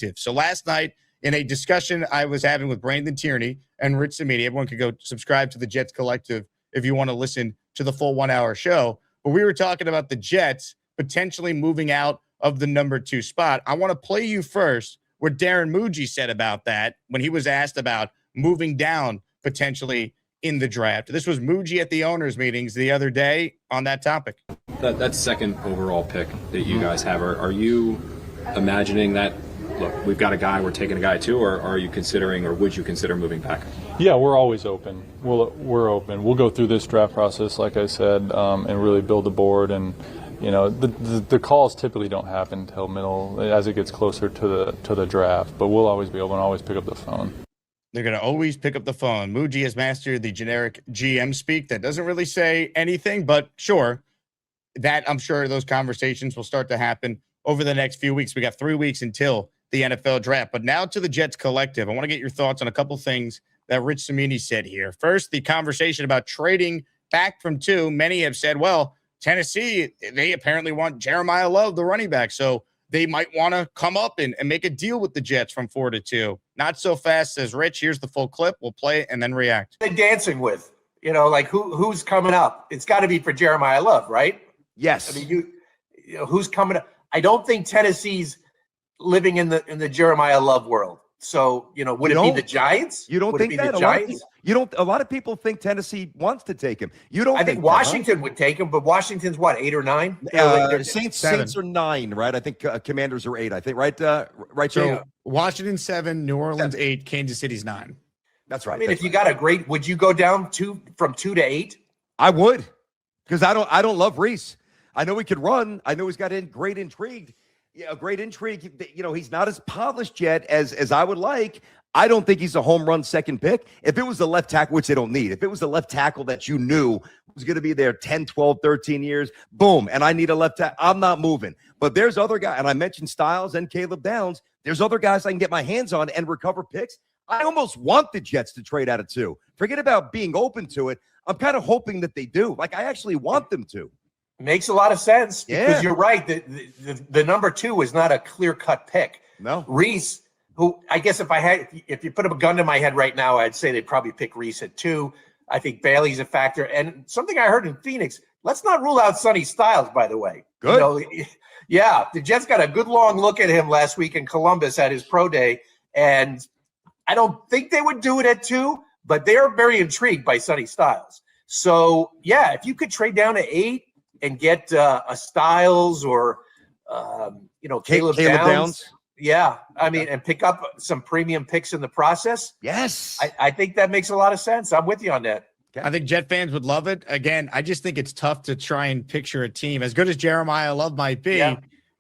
Collective. So last night, in a discussion I was having with Brandon Tierney and Rich Cimini, everyone can go subscribe to the Jets Collective if you want to listen to the full 1 hour show. But we were talking about the Jets potentially moving out of the number 2 spot. I want to play you first what Darren Muji said about that when he was asked about moving down potentially in the draft. This was Muji at the owners' meetings the other day on that topic. That second overall pick that you guys have, are you imagining that, look, we've got a guy, we're taking a guy too, or are you considering, or would you consider moving back? Yeah, we're always open. We're open. We'll go through this draft process, like I said, and really build the board. And you know, the calls typically don't happen until middle as it gets closer to the draft. But we'll always be open, always pick up the phone. They're going to always pick up the phone. Muji has mastered the generic GM speak that doesn't really say anything, but sure, that I'm sure those conversations will start to happen over the next few weeks. We got 3 weeks until the NFL draft. But now to the Jets Collective. I want to get your thoughts on a couple things that Rich Cimini said here. First, the conversation about trading back from 2. Many have said, well, Tennessee, they apparently want Jeremiah Love, the running back. So they might want to come up and make a deal with the Jets from 4 to 2. Not so fast, says Rich. Here's the full clip. We'll play it and then react. They're dancing with, you know, like who's coming up? It's got to be for Jeremiah Love, right? Yes. I mean, you know, who's coming up? I don't think Tennessee's living in the Jeremiah Love world. So, you know, would it be the Giants? You don't think that? A lot of people think Tennessee wants to take him. You don't? I think Washington would take him, but Washington's what, 8 or 9? Saints are 9, right? I think Commanders are 8. I think right. Right. So yeah. Washington 7, New Orleans 8, Kansas City's 9. That's right. I mean, if you got a great, would you go down from 2 to 8? I would, because I don't love Reese. I know he could run. I know he's got great intrigue. Yeah, great intrigue. You know, he's not as polished yet as I would like. I don't think he's a home run second pick. If it was the left tackle, which they don't need, if it was the left tackle that you knew was going to be there 10, 12, 13 years, boom, and I need a left tackle, I'm not moving. But there's other guys, and I mentioned Styles and Caleb Downs. There's other guys I can get my hands on and recover picks. I almost want the Jets to trade out of 2. Forget about being open to it. I'm kind of hoping that they do. Like, I actually want them to. Makes a lot of sense because you're right. The number 2 is not a clear-cut pick. No. Reese, who I guess if you put a gun to my head right now, I'd say they'd probably pick Reese at 2. I think Bailey's a factor. And something I heard in Phoenix, let's not rule out Sonny Styles, by the way. Good. You know, yeah, the Jets got a good long look at him last week in Columbus at his pro day. And I don't think they would do it at 2, but they are very intrigued by Sonny Styles. So, yeah, if you could trade down to 8, and get a Styles or, Caleb Downs. Yeah, I mean, and pick up some premium picks in the process. Yes. I think that makes a lot of sense. I'm with you on that. I think Jet fans would love it. Again, I just think it's tough to try and picture a team. As good as Jeremiah Love might be,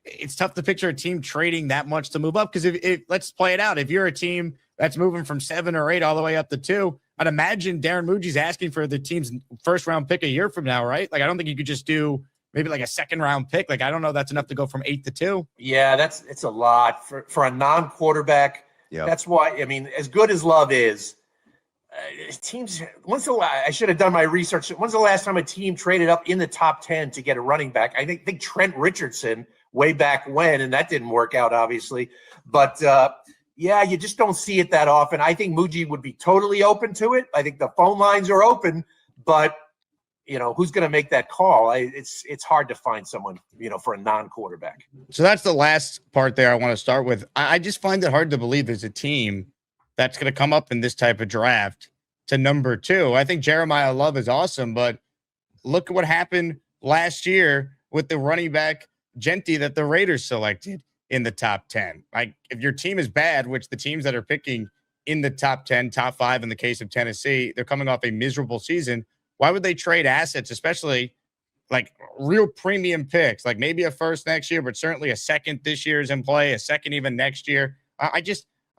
it's tough to picture a team trading that much to move up. Because if let's play it out. If you're a team that's moving from 7 or 8 all the way up to 2, I'd imagine Darren Muji's asking for the team's first round pick a year from now, right? Like, I don't think you could just do maybe like a second round pick. Like, I don't know. That's enough to go from 8 to 2. Yeah, it's a lot for a non-quarterback. Yeah. That's why, I mean, as good as Love is, teams, I should have done my research. When's the last time a team traded up in the top 10 to get a running back? I think Trent Richardson way back when, and that didn't work out, obviously. But, yeah, you just don't see it that often. I think Muji would be totally open to it. I think the phone lines are open, but, you know, who's going to make that call? It's hard to find someone, you know, for a non-quarterback. So that's the last part there I want to start with. I just find it hard to believe there's a team that's going to come up in this type of draft to number 2. I think Jeremiah Love is awesome, but look at what happened last year with the running back Genti that the Raiders selected in the top 10. Like, if your team is bad, which the teams that are picking in the top 10, top 5 in the case of Tennessee, they're coming off a miserable season. Why would they trade assets, especially like real premium picks, like maybe a first next year, but certainly a second this year is in play, a second even next year? I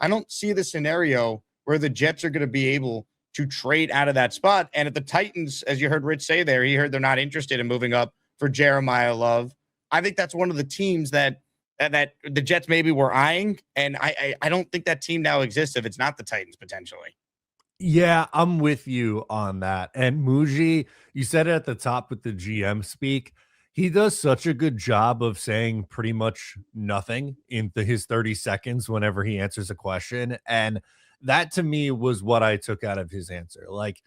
don't see the scenario where the Jets are going to be able to trade out of that spot. And at the Titans, as you heard Rich say there, he heard they're not interested in moving up for Jeremiah Love. I think that's one of the teams that the Jets maybe were eyeing, and I don't think that team now exists if it's not the Titans potentially. Yeah, I'm with you on that. And Muji, you said it at the top with the GM speak. he does such a good job of saying pretty much nothing in his 30 seconds whenever he answers a question. And that to me was what I took out of his answer. Like,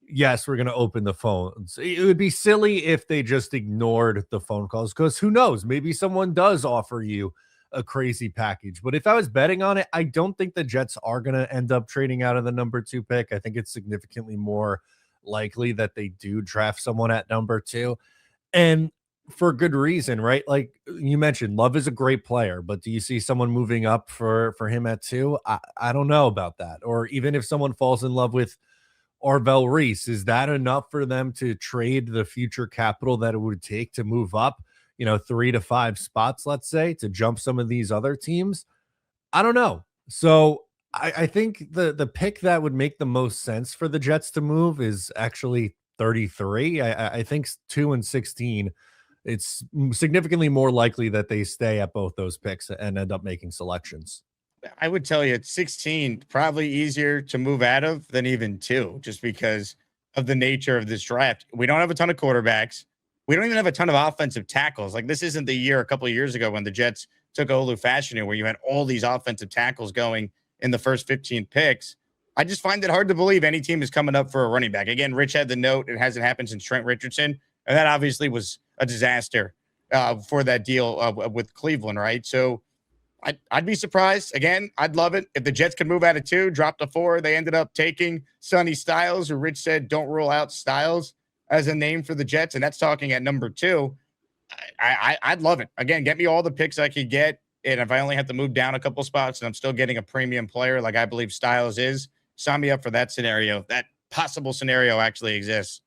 yes, we're going to open the phones. It would be silly if they just ignored the phone calls, because who knows? Maybe someone does offer you a crazy package. But if I was betting on it, I don't think the Jets are going to end up trading out of the number 2 pick. I think it's significantly more likely that they do draft someone at number 2. And for good reason, right? Like you mentioned, Love is a great player, but do you see someone moving up for him at 2? I don't know about that. Or even if someone falls in love with Arvell Reese, is that enough for them to trade the future capital that it would take to move up, 3 to 5 spots, let's say, to jump some of these other teams? I don't know. So I think the pick that would make the most sense for the Jets to move is actually 33. I think 2 and 16. It's significantly more likely that they stay at both those picks and end up making selections. I would tell you at 16, probably easier to move out of than even 2, just because of the nature of this draft. We don't have a ton of quarterbacks. We don't even have a ton of offensive tackles. Like, this isn't the year a couple of years ago when the Jets took Olu Fashanu, where you had all these offensive tackles going in the first 15 picks. I just find it hard to believe any team is coming up for a running back. Again, Rich had the note. It hasn't happened since Trent Richardson. And that obviously was a disaster for that deal with Cleveland, right? So I'd be surprised. Again, I'd love it if the Jets could move out of 2, drop to 4. They ended up taking Sonny Styles, who Rich said don't rule out Styles as a name for the Jets, and that's talking at number 2. I'd love it. Again, get me all the picks I could get, and if I only have to move down a couple spots and I'm still getting a premium player like I believe Styles is, sign me up for that scenario. That possible scenario actually exists.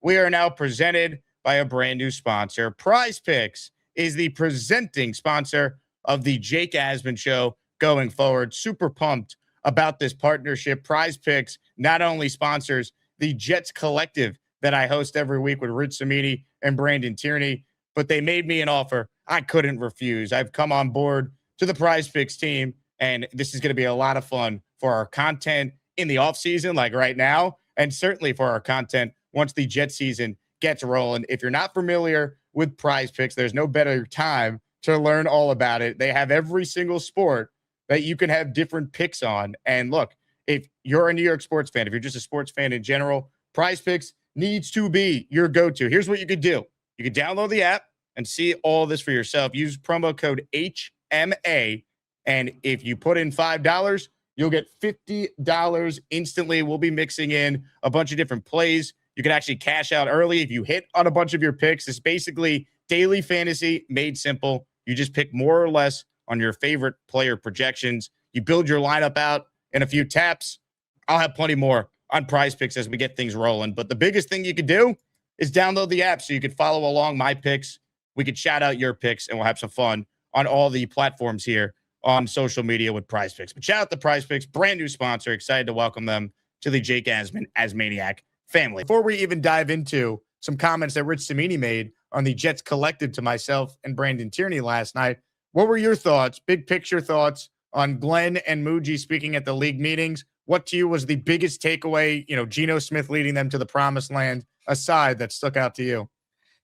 We are now presented by a brand new sponsor. PrizePicks is the presenting sponsor of the Jake Asman Show going forward. Super pumped about this partnership. PrizePicks not only sponsors the Jets Collective that I host every week with Rich Cimini and Brandon Tierney, but they made me an offer I couldn't refuse. I've come on board to the PrizePicks team, and this is going to be a lot of fun for our content in the offseason, like right now, and certainly for our content once the Jet season gets rolling. If you're not familiar with PrizePicks, there's no better time to learn all about it. They have every single sport that you can have different picks on. And look, if you're a New York sports fan, if you're just a sports fan in general, PrizePicks needs to be your go-to. Here's what you could do. You could download the app and see all this for yourself. Use promo code HMA, and if you put in $5, you'll get $50 instantly. We'll be mixing in a bunch of different plays. You can actually cash out early if you hit on a bunch of your picks. It's basically daily fantasy made simple. You just pick more or less on your favorite player projections. You build your lineup out in a few taps. I'll have plenty more on PrizePicks as we get things rolling. But the biggest thing you could do is download the app so you could follow along my picks. We could shout out your picks, and we'll have some fun on all the platforms here on social media with PrizePicks. But shout out to PrizePicks, brand new sponsor. Excited to welcome them to the Jake Asman ASMANIAC family. Before we even dive into some comments that Rich Cimini made on the Jets Collective to myself and Brandon Tierney last night, what were your thoughts, big picture thoughts on Glenn and Muji speaking at the league meetings? What to you was the biggest takeaway, Geno Smith leading them to the promised land aside, that stuck out to you?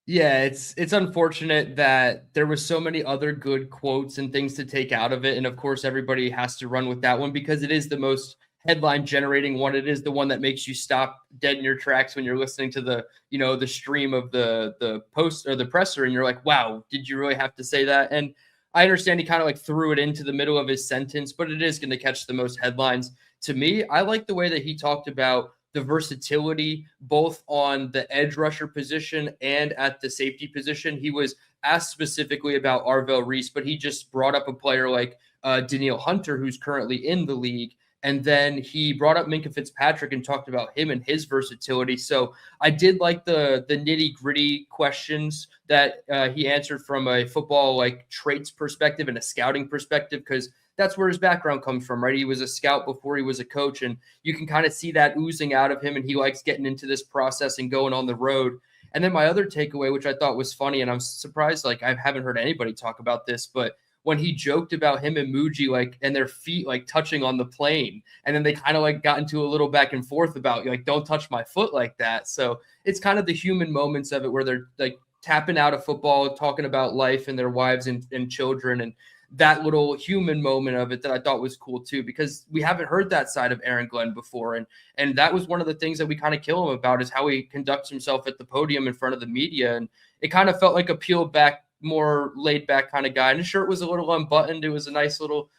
Yeah, it's unfortunate that there was so many other good quotes and things to take out of it. And of course, everybody has to run with that one because it is the most headline generating one. It is the one that makes you stop dead in your tracks when you're listening to the stream of the post or the presser. And you're like, wow, did you really have to say that? And I understand he kind of like threw it into the middle of his sentence, but it is going to catch the most headlines. To me, I like the way that he talked about the versatility, both on the edge rusher position and at the safety position. He was asked specifically about Arvell Reese, but he just brought up a player like Danielle Hunter, who's currently in the league. And then he brought up Minkah Fitzpatrick and talked about him and his versatility. So I did like the nitty-gritty questions that he answered from a football like traits perspective and a scouting perspective, because that's where his background comes from, right? He was a scout before he was a coach, and you can kind of see that oozing out of him, and he likes getting into this process and going on the road. And then my other takeaway, which I thought was funny, and I'm surprised, like I haven't heard anybody talk about this, but when he joked about him and Muji, like, and their feet like touching on the plane, and then they kind of like got into a little back and forth about like, don't touch my foot like that. So it's kind of the human moments of it where they're like tapping out of football, talking about life and their wives and children, and that little human moment of it that I thought was cool too, because we haven't heard that side of Aaron Glenn before. And that was one of the things that we kind of kill him about, is how he conducts himself at the podium in front of the media. And it kind of felt like a peeled back, more laid back kind of guy. And his shirt was a little unbuttoned. It was a nice little,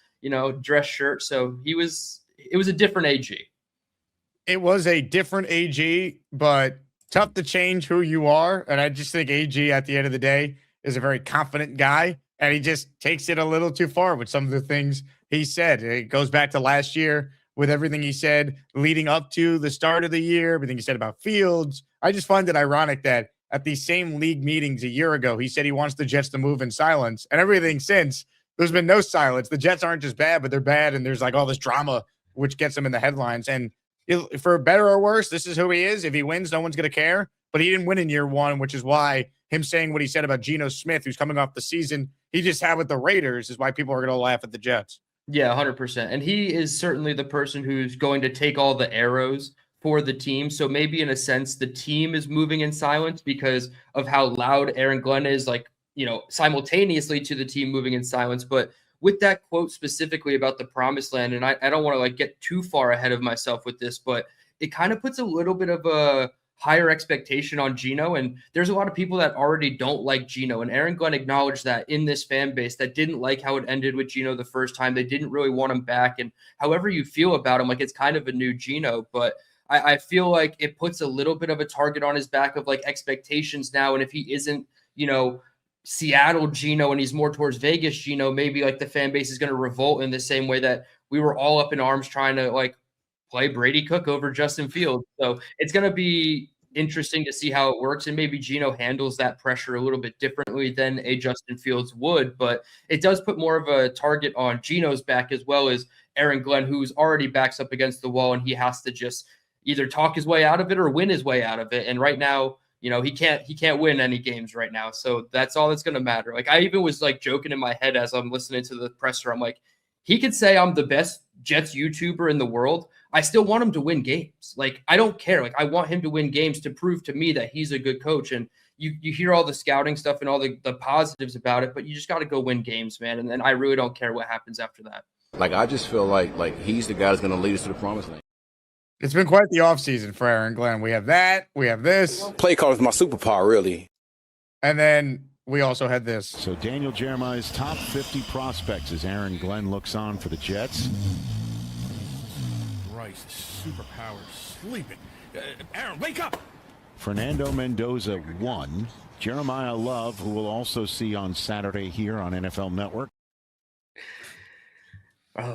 dress shirt. So it was a different AG. It was a different AG, but tough to change who you are. And I just think AG at the end of the day is a very confident guy. And he just takes it a little too far with some of the things he said. It goes back to last year with everything he said leading up to the start of the year, everything he said about Fields. I just find it ironic that at these same league meetings a year ago, he said he wants the Jets to move in silence. And everything since, there's been no silence. The Jets aren't just bad, but they're bad. And there's like all this drama, which gets them in the headlines. And for better or worse, this is who he is. If he wins, no one's going to care. But he didn't win in year one, which is why him saying what he said about Geno Smith, who's coming off the season he just had with the Raiders, is why people are going to laugh at the Jets. Yeah, 100%. And he is certainly the person who's going to take all the arrows for the team. So maybe in a sense, the team is moving in silence because of how loud Aaron Glenn is, like, simultaneously to the team moving in silence. But with that quote specifically about the promised land, and I don't want to get too far ahead of myself with this, but it kind of puts a little bit of a higher expectation on Geno. And there's a lot of people that already don't like Geno. And Aaron Glenn acknowledged that in this fan base that didn't like how it ended with Geno the first time. They didn't really want him back. And however you feel about him, it's kind of a new Geno. But I feel like it puts a little bit of a target on his back of expectations now. And if he isn't, Seattle Geno and he's more towards Vegas Geno, maybe the fan base is going to revolt in the same way that we were all up in arms trying to play Brady Cook over Justin Fields. So it's going to be interesting to see how it works. And maybe Geno handles that pressure a little bit differently than a Justin Fields would, but it does put more of a target on Geno's back as well as Aaron Glenn, who's already backs up against the wall and he has to just either talk his way out of it or win his way out of it. And right now, he can't win any games right now. So that's all that's going to matter. I even was joking in my head as I'm listening to the presser. I'm like, he could say I'm the best Jets YouTuber in the world. I still want him to win games. I don't care. I want him to win games to prove to me that he's a good coach. And you hear all the scouting stuff and all the positives about it, but you just got to go win games, man. And then I really don't care what happens after that. I just feel like he's the guy that's going to lead us to the promised land. It's been quite the offseason for Aaron Glenn. We have that. We have this. Play call is my superpower, really. And then we also had this. So Daniel Jeremiah's top 50 prospects as Aaron Glenn looks on for the Jets. Christ, superpower sleeping. Aaron, wake up! Fernando Mendoza 1. Jeremiah Love, who we'll also see on Saturday here on NFL Network.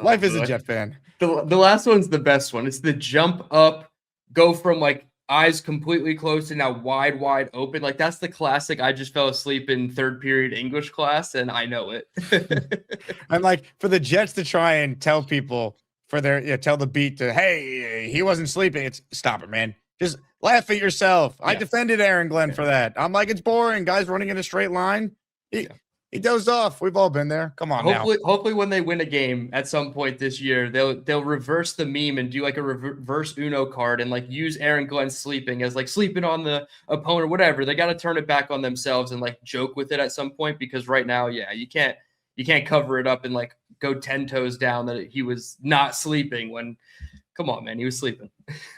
Life is a Jet fan. The last one's the best one. It's the jump up, go from eyes completely closed and now wide open. That's the classic. I just fell asleep in third period English class and I know it. And for the Jets to try and tell people tell the beat to, hey, he wasn't sleeping. It's stop it, man. Just laugh at yourself. Yeah. I defended Aaron Glenn for that. I'm it's boring. Guys running in a straight line. He dozed off. We've all been there. Come on hopefully when they win a game at some point this year, they'll reverse the meme and do a reverse Uno card and use Aaron Glenn sleeping as sleeping on the opponent or whatever. They got to turn it back on themselves and joke with it at some point, because right now, you can't cover it up and go 10 toes down that he was not sleeping when. Come on, man. He was sleeping.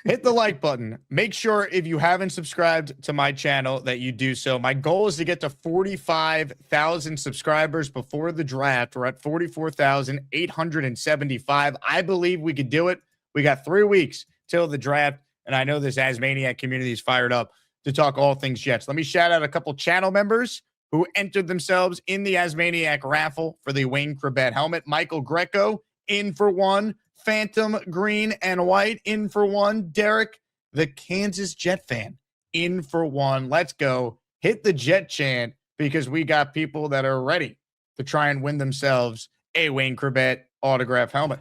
Hit the like button. Make sure if you haven't subscribed to my channel that you do so. My goal is to get to 45,000 subscribers before the draft. We're at 44,875. I believe we could do it. We got 3 weeks till the draft. And I know this ASMANIAC community is fired up to talk all things Jets. Let me shout out a couple channel members who entered themselves in the ASMANIAC raffle for the Wayne Corbett helmet. Michael Greco in for one. Phantom green and white in for one. Derek, the Kansas Jet fan, in for one. Let's go. Hit the Jet chant, because we got people that are ready to try and win themselves a Wayne Corbett autograph helmet.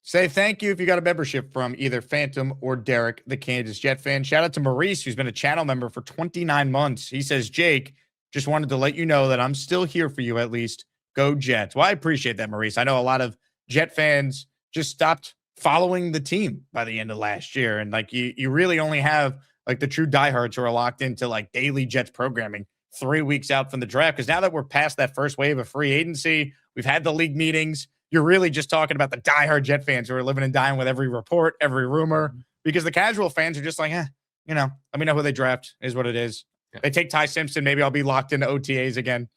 Say thank you if you got a membership from either Phantom or Derek, the Kansas Jet fan. Shout out to Maurice, who's been a channel member for 29 months. He says, Jake, just wanted to let you know that I'm still here for you at least. Go Jets. Well, I appreciate that, Maurice. I know a lot of Jet fans just stopped following the team by the end of last year. And like you really only have like the true diehards who are locked into like daily Jets programming 3 weeks out from the draft. Because now that we're past that first wave of free agency, we've had the league meetings. You're really just talking about the diehard Jet fans who are living and dying with every report, every rumor, because the casual fans are just like, let me know who they draft is what it is. Yeah. They take Ty Simpson. Maybe I'll be locked into OTAs again.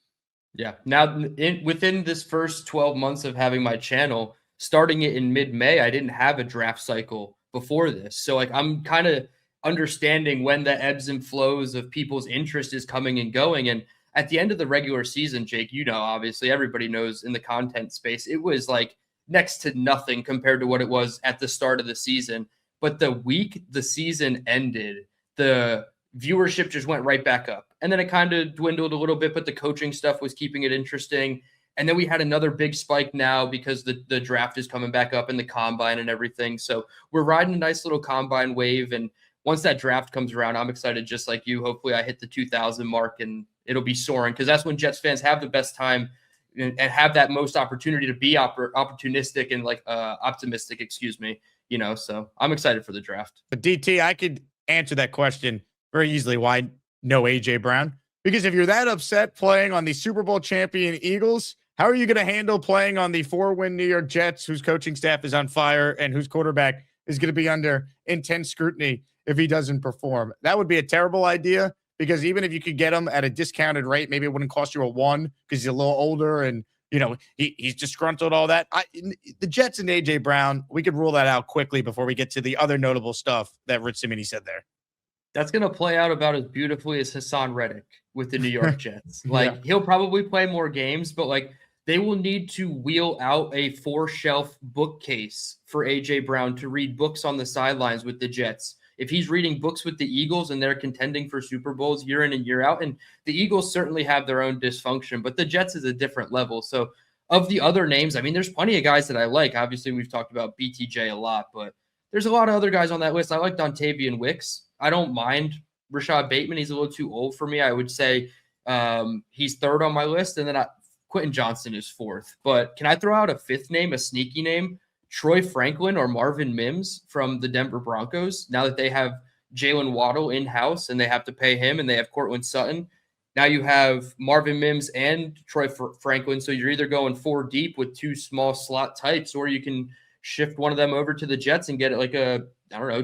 Yeah. Now, within this first 12 months of having my channel, starting it in mid-May, I didn't have a draft cycle before this. So like I'm kind of understanding when the ebbs and flows of people's interest is coming and going. And at the end of the regular season, Jake, obviously everybody knows in the content space, it was like next to nothing compared to what it was at the start of the season. But the week the season ended, the viewership just went right back up. And then it kind of dwindled a little bit, but the coaching stuff was keeping it interesting. And then we had another big spike now because the draft is coming back up and the combine and everything. So we're riding a nice little combine wave. And once that draft comes around, I'm excited just like you. Hopefully I hit the 2,000 mark and it'll be soaring because that's when Jets fans have the best time and have that most opportunity to be opportunistic and like optimistic, so I'm excited for the draft. But DT, I could answer that question very easily. Why no AJ Brown? Because if you're that upset playing on the Super Bowl champion Eagles, how are you going to handle playing on the 4-win New York Jets, whose coaching staff is on fire and whose quarterback is going to be under intense scrutiny if he doesn't perform? That would be a terrible idea, because even if you could get him at a discounted rate, maybe it wouldn't cost you a 1 because he's a little older and, he's disgruntled, all that. The Jets and AJ Brown, we could rule that out quickly before we get to the other notable stuff that Rich Cimini said there. That's going to play out about as beautifully as Hassan Reddick with the New York Jets. He'll probably play more games, but like they will need to wheel out a 4-shelf bookcase for AJ Brown to read books on the sidelines with the Jets. If he's reading books with the Eagles and they're contending for Super Bowls year in and year out, and the Eagles certainly have their own dysfunction, but the Jets is a different level. So of the other names, I mean, there's plenty of guys that I like. Obviously, we've talked about BTJ a lot, but there's a lot of other guys on that list. I like Dontavian Wicks. I don't mind Rashad Bateman. He's a little too old for me. I would say he's third on my list, and then Quentin Johnston is fourth. But can I throw out a fifth name, a sneaky name? Troy Franklin or Marvin Mims from the Denver Broncos. Now that they have Jalen Waddle in-house and they have to pay him and they have Cortland Sutton, now you have Marvin Mims and Troy Franklin. So you're either going 4 deep with 2 small slot types, or you can shift one of them over to the Jets and get it like a,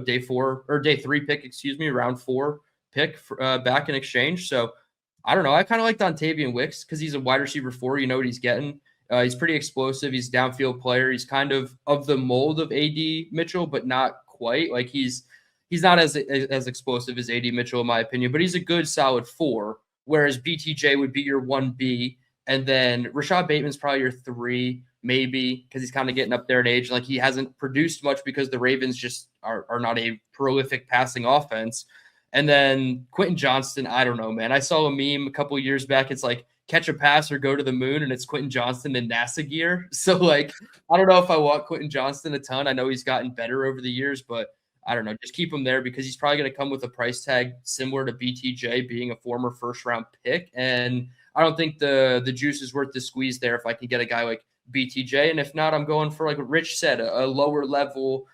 day 4 or day 3 pick, round 4 pick back in exchange. So I don't know. I kind of like Dontavian Wicks because he's a wide receiver 4. You know what he's getting. He's pretty explosive. He's a downfield player. He's kind of the mold of A.D. Mitchell, but not quite. Like he's not as explosive as A.D. Mitchell, in my opinion, but he's a good solid 4, whereas BTJ would be your 1B. And then Rashad Bateman's probably your 3, maybe, because he's kind of getting up there in age. Like he hasn't produced much because the Ravens just are not a prolific passing offense. And then Quentin Johnston, I don't know, man. I saw a meme a couple of years back. It's like, catch a pass or go to the moon, and it's Quentin Johnston in NASA gear. So, like, I don't know if I want Quentin Johnston a ton. I know he's gotten better over the years, but I don't know. Just keep him there because he's probably going to come with a price tag similar to BTJ being a former first-round pick. And I don't think the juice is worth the squeeze there if I can get a guy like BTJ. And if not, I'm going for, like what Rich said, a lower level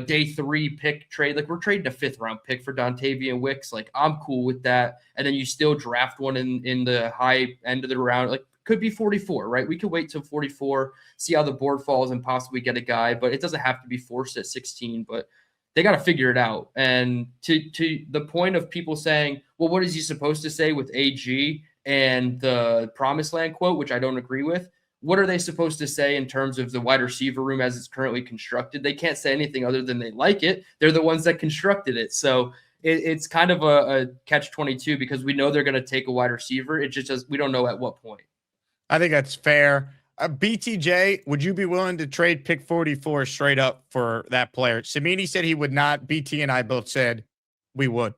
day 3 pick trade. Like we're trading a 5th round pick for Dontavian Wicks. Like I'm cool with that. And then you still draft one in the high end of the round. Like could be 44, right? We could wait till 44, see how the board falls and possibly get a guy, but it doesn't have to be forced at 16, but they got to figure it out. And to the point of people saying, well, what is he supposed to say with AG and the promised land quote, which I don't agree with? What are they supposed to say in terms of the wide receiver room as it's currently constructed? They can't say anything other than they like it. They're the ones that constructed it. So it's kind of a catch-22 because we know they're going to take a wide receiver. It just we don't know at what point. I think that's fair. BTJ, would you be willing to trade pick 44 straight up for that player? Cimini said he would not. BT and I both said we would.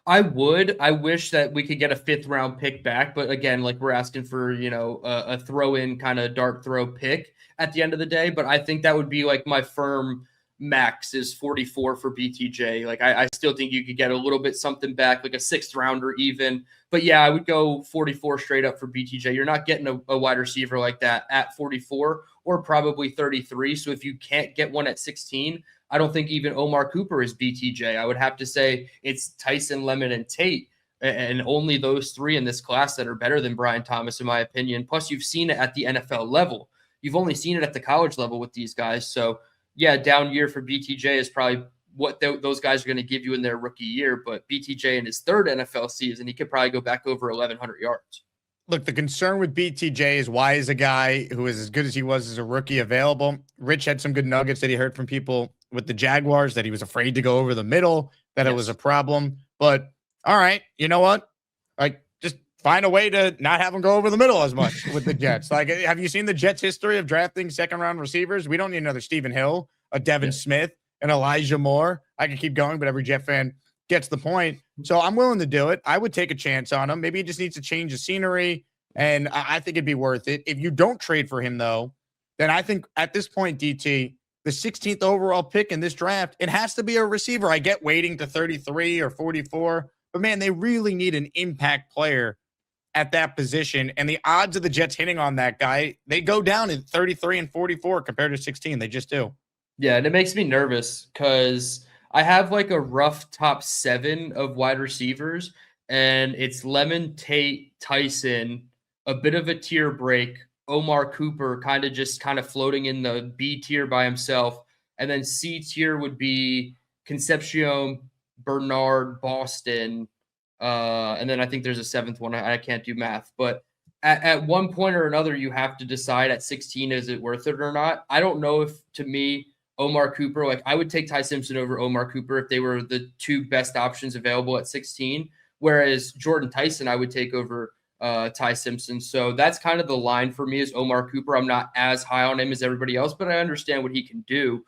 I would. I wish that we could get a 5th round pick back. But again, like we're asking for, a throw in kind of dart throw pick at the end of the day. But I think that would be like my firm max is 44 for BTJ. Like I still think you could get a little bit something back, like a 6th rounder even. But yeah, I would go 44 straight up for BTJ. You're not getting a wide receiver like that at 44 or probably 33. So if you can't get one at 16, I don't think even Omar Cooper is BTJ. I would have to say it's Tyson, Lemon, and Tate, and only those 3 in this class that are better than Brian Thomas, in my opinion. Plus, you've seen it at the NFL level. You've only seen it at the college level with these guys. So, yeah, down year for BTJ is probably what those guys are going to give you in their rookie year. But BTJ in his 3rd NFL season, he could probably go back over 1,100 yards. Look, the concern with BTJ is why is a guy who is as good as he was as a rookie available? Rich had some good nuggets that he heard from people with the Jaguars, that he was afraid to go over the middle, that it was a problem. But all right, you know what? Like, just find a way to not have him go over the middle as much with the Jets. Like, have you seen the Jets' history of drafting 2nd-round receivers? We don't need another Stephen Hill, a Devin Smith, an Elijah Moore. I can keep going, but every Jet fan gets the point. So I'm willing to do it. I would take a chance on him. Maybe he just needs to change the scenery, and I think it'd be worth it. If you don't trade for him, though, then I think at this point, DT, the 16th overall pick in this draft, it has to be a receiver. I get waiting to 33 or 44, but man, they really need an impact player at that position. And the odds of the Jets hitting on that guy, they go down in 33 and 44 compared to 16. They just do. Yeah, and it makes me nervous because I have like a rough top 7 of wide receivers, and it's Lemon, Tate, Tyson, a bit of a tier break, Omar Cooper kind of floating in the B tier by himself, and then C tier would be Concepcion, Bernard, Boston, and then I think there's a 7th one. I can't do math, but at one point or another, you have to decide at 16, is it worth it or not? I don't know if, to me, Omar Cooper, like I would take Ty Simpson over Omar Cooper if they were the 2 best options available at 16, whereas Jordan Tyson I would take over Ty Simpson. So that's kind of the line for me is Omar Cooper. I'm not as high on him as everybody else, but I understand what he can do.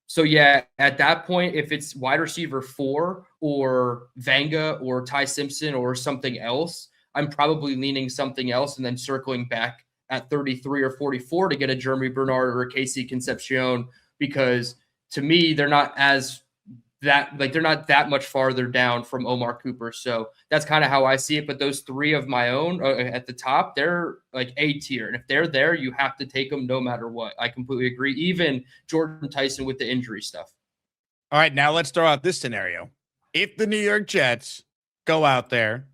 So yeah, at that point, if it's wide receiver 4 or Vanga or Ty Simpson or something else, I'm probably leaning something else and then circling back at 33 or 44 to get a Jeremy Bernard or a Casey Concepcion, because to me, they're not that much farther down from Omar Cooper. So that's kind of how I see it. But those 3 of my own at the top, they're like A tier. And if they're there, you have to take them no matter what. I completely agree. Even Jordan Tyson with the injury stuff. All right, now let's throw out this scenario. If the New York Jets go out there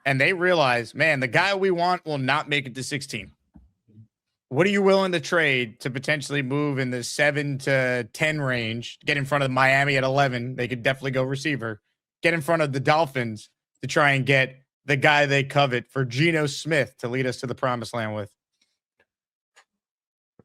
and they realize, man, the guy we want will not make it to 16. What are you willing to trade to potentially move in the 7 to 10 range? Get in front of Miami at 11. They could definitely go receiver. Get in front of the Dolphins to try and get the guy they covet for Geno Smith to lead us to the promised land with.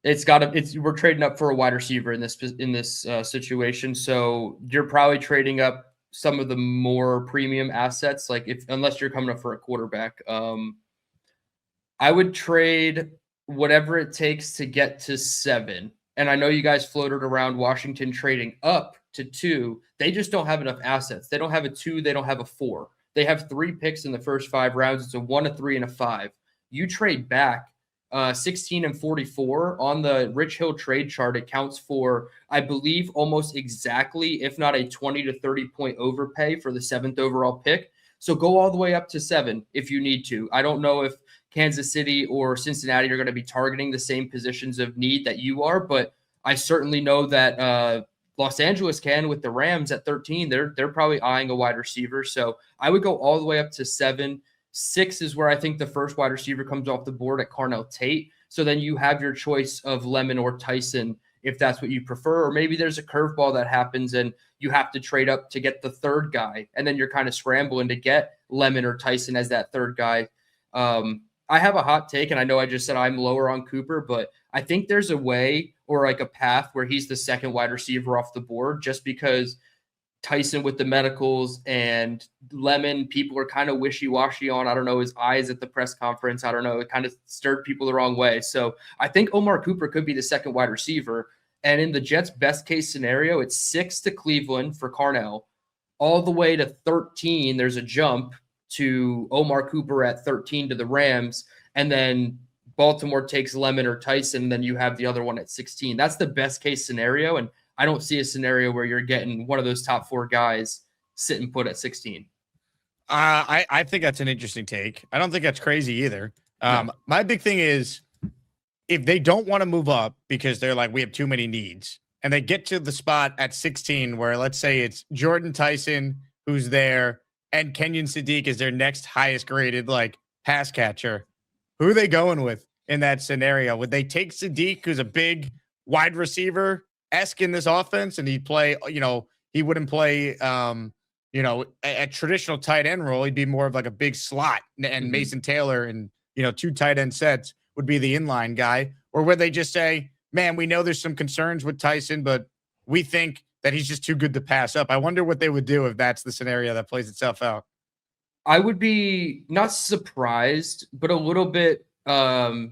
We're trading up for a wide receiver in this situation. So you're probably trading up some of the more premium assets. Like unless you're coming up for a quarterback, I would trade whatever it takes to get to 7. And I know you guys floated around Washington trading up to 2. They just don't have enough assets. They don't have a 2. They don't have a 4. They have 3 picks in the first 5 rounds. It's a 1, a 3, and a 5. You trade back 16 and 44 on the Rich Hill trade chart. It counts for, I believe, almost exactly, if not a 20 to 30 point overpay for the 7th overall pick. So go all the way up to 7 if you need to. I don't know if Kansas City or Cincinnati are going to be targeting the same positions of need that you are, but I certainly know that Los Angeles can with the Rams at 13. They're probably eyeing a wide receiver. So I would go all the way up to 7. 6 is where I think the first wide receiver comes off the board at Carnell Tate. So then you have your choice of Lemon or Tyson if that's what you prefer, or maybe there's a curveball that happens and you have to trade up to get the 3rd guy, and then you're kind of scrambling to get Lemon or Tyson as that 3rd guy. I have a hot take, and I know I just said I'm lower on Cooper, but I think there's a way or like a path where he's the 2nd wide receiver off the board, just because Tyson with the medicals and Lemon, people are kind of wishy-washy on. I don't know, his eyes at the press conference. I don't know. It kind of stirred people the wrong way. So I think Omar Cooper could be the 2nd wide receiver. And in the Jets' best case scenario, it's 6 to Cleveland for Carnell. All the way to 13, there's a jump to Omar Cooper at 13 to the Rams. And then Baltimore takes Lemon or Tyson, and then you have the other one at 16. That's the best case scenario. And I don't see a scenario where you're getting one of those top 4 guys sitting put at 16. I think that's an interesting take. I don't think that's crazy either. My big thing is if they don't want to move up because they're like, we have too many needs, and they get to the spot at 16 where let's say it's Jordan Tyson who's there and Kenyon Sadiq is their next highest graded like pass catcher, who are they going with in that scenario? Would they take Sadiq, who's a big wide receiver-esque in this offense, and he'd play, he wouldn't play a traditional tight end role. He'd be more of like a big slot, and Mason Taylor and 2 tight end sets would be the inline guy? Or would they just say, man, we know there's some concerns with Tyson, but we think that he's just too good to pass up? I wonder what they would do if that's the scenario that plays itself out. I would be not surprised, but a little bit I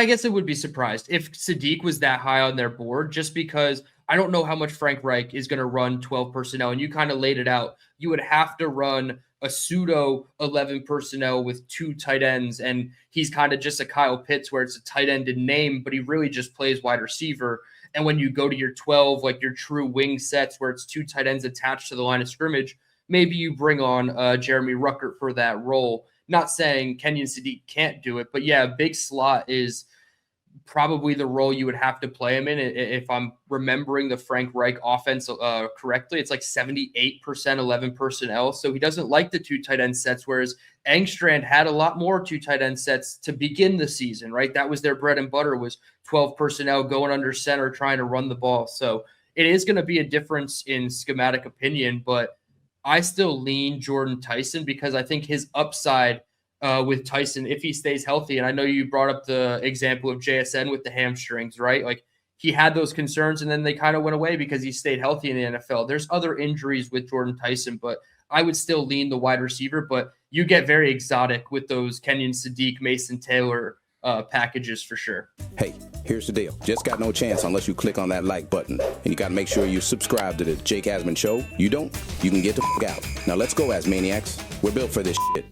guess it would be surprised if Sadiq was that high on their board, just because I don't know how much Frank Reich is going to run 12 personnel. And you kind of laid it out. You would have to run a pseudo 11 personnel with 2 tight ends. And he's kind of just a Kyle Pitts where it's a tight end in name, but he really just plays wide receiver. And when you go to your 12, like your true wing sets where it's 2 tight ends attached to the line of scrimmage, maybe you bring on Jeremy Ruckert for that role. Not saying Kenyon Sadiq can't do it, but yeah, big slot is probably the role you would have to play him in. If I'm remembering the Frank Reich offense correctly, it's like 78% 11 personnel. So he doesn't like the 2 tight end sets, whereas Engstrand had a lot more 2 tight end sets to begin the season, right? That was their bread and butter, was 12 personnel going under center, trying to run the ball. So it is going to be a difference in schematic opinion, but I still lean Jordan Tyson because I think his upside with Tyson, if he stays healthy, and I know you brought up the example of JSN with the hamstrings, right? Like he had those concerns and then they kind of went away because he stayed healthy in the NFL. There's other injuries with Jordan Tyson, but I would still lean the wide receiver, but you get very exotic with those Kenyon Sadiq, Mason Taylor packages for sure. Hey, here's the deal. Just got no chance unless you click on that like button. And you got to make sure you subscribe to the Jake Asman Show. You don't, you can get the f*** out. Now let's go, Asmaniacs. We're built for this shit.